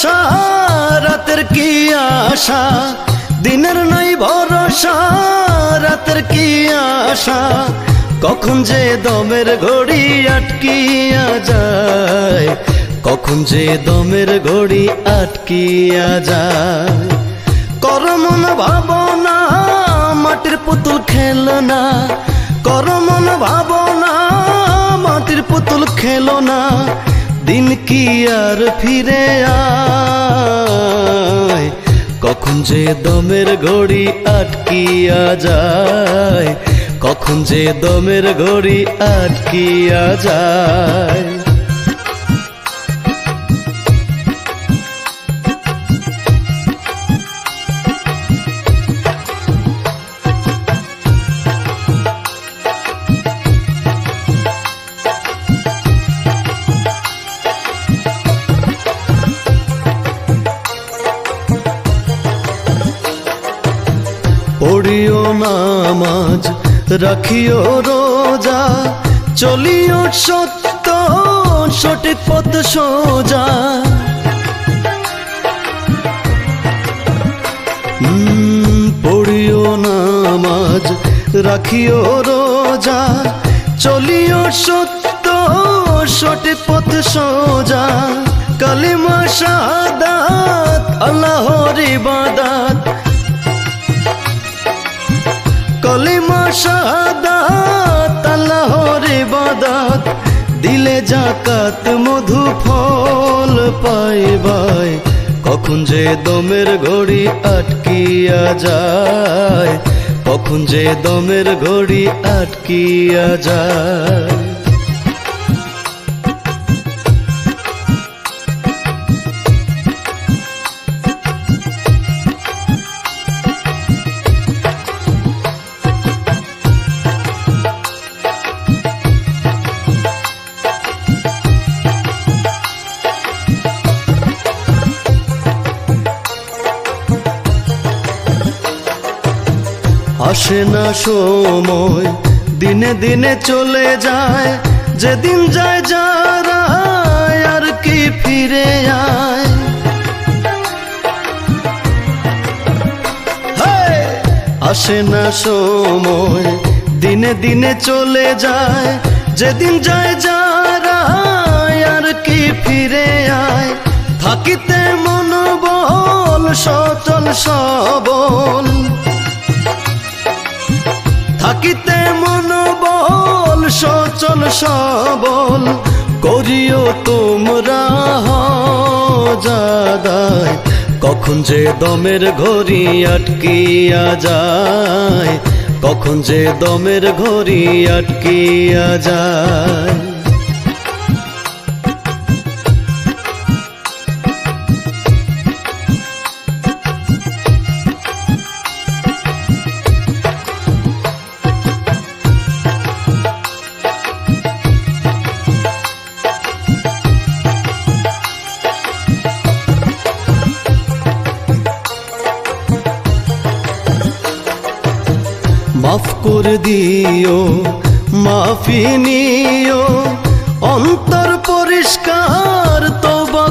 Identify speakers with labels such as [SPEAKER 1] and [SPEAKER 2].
[SPEAKER 1] আশা রাতের কি আশা, দিনের নাই ভরসা রাতের কি আশা, কখন যে দমের ঘড়ি আটকিয়া যায়, কখন যে দমের ঘড়ি আটকিয়া যায়। করমন ভাবনা মাটির পুতুল খেলনা, করমন ভাবনা মাটির পুতুল খেলনা, দিন কি আর ফিরে আয়, কখন যে দমের ঘড়ি আটকিয়া যায়, কখন যে দমের ঘড়ি আটকিয়া যায়। পড়িও নামাজ রাখিও রোজা, চলিও সত্য সঠিক পথ সোজা। পড়িও নামাজ রাখিও রোজা, চলিও সত্য সঠিক পথ সোজা। কালিমা শাহাদাত আল্লাহর ইবাদত, কালিমা শাহাদাত আল্লাহর ইবাদত, দিলে যাকাত মধু ফল পাইবাই, কখন যে দমের ঘড়ি আটকিয়া যায়, কখন যে দমের ঘড়ি আটকিয়া যায়। আসে না সময় দিনে দিনে চলে যায়, যেদিন যায় যারা আর কি ফিরে আয়। আসে না সময় দিনে দিনে চলে যায়, যেদিন যায় যারা আর কি ফিরে আয়। থাকিতে মনোবল সচল সবল, থাকিতে মনোবল সচল সবল, করিও তোমরা হজাদায়, কখন যে দমের ঘড়ি আটকিয়া যায়, কখন যে দমের ঘড়ি আটকিয়া যায়। মাফ করে দিও মাফি নিও, অন্তর পরিষ্কার তওবা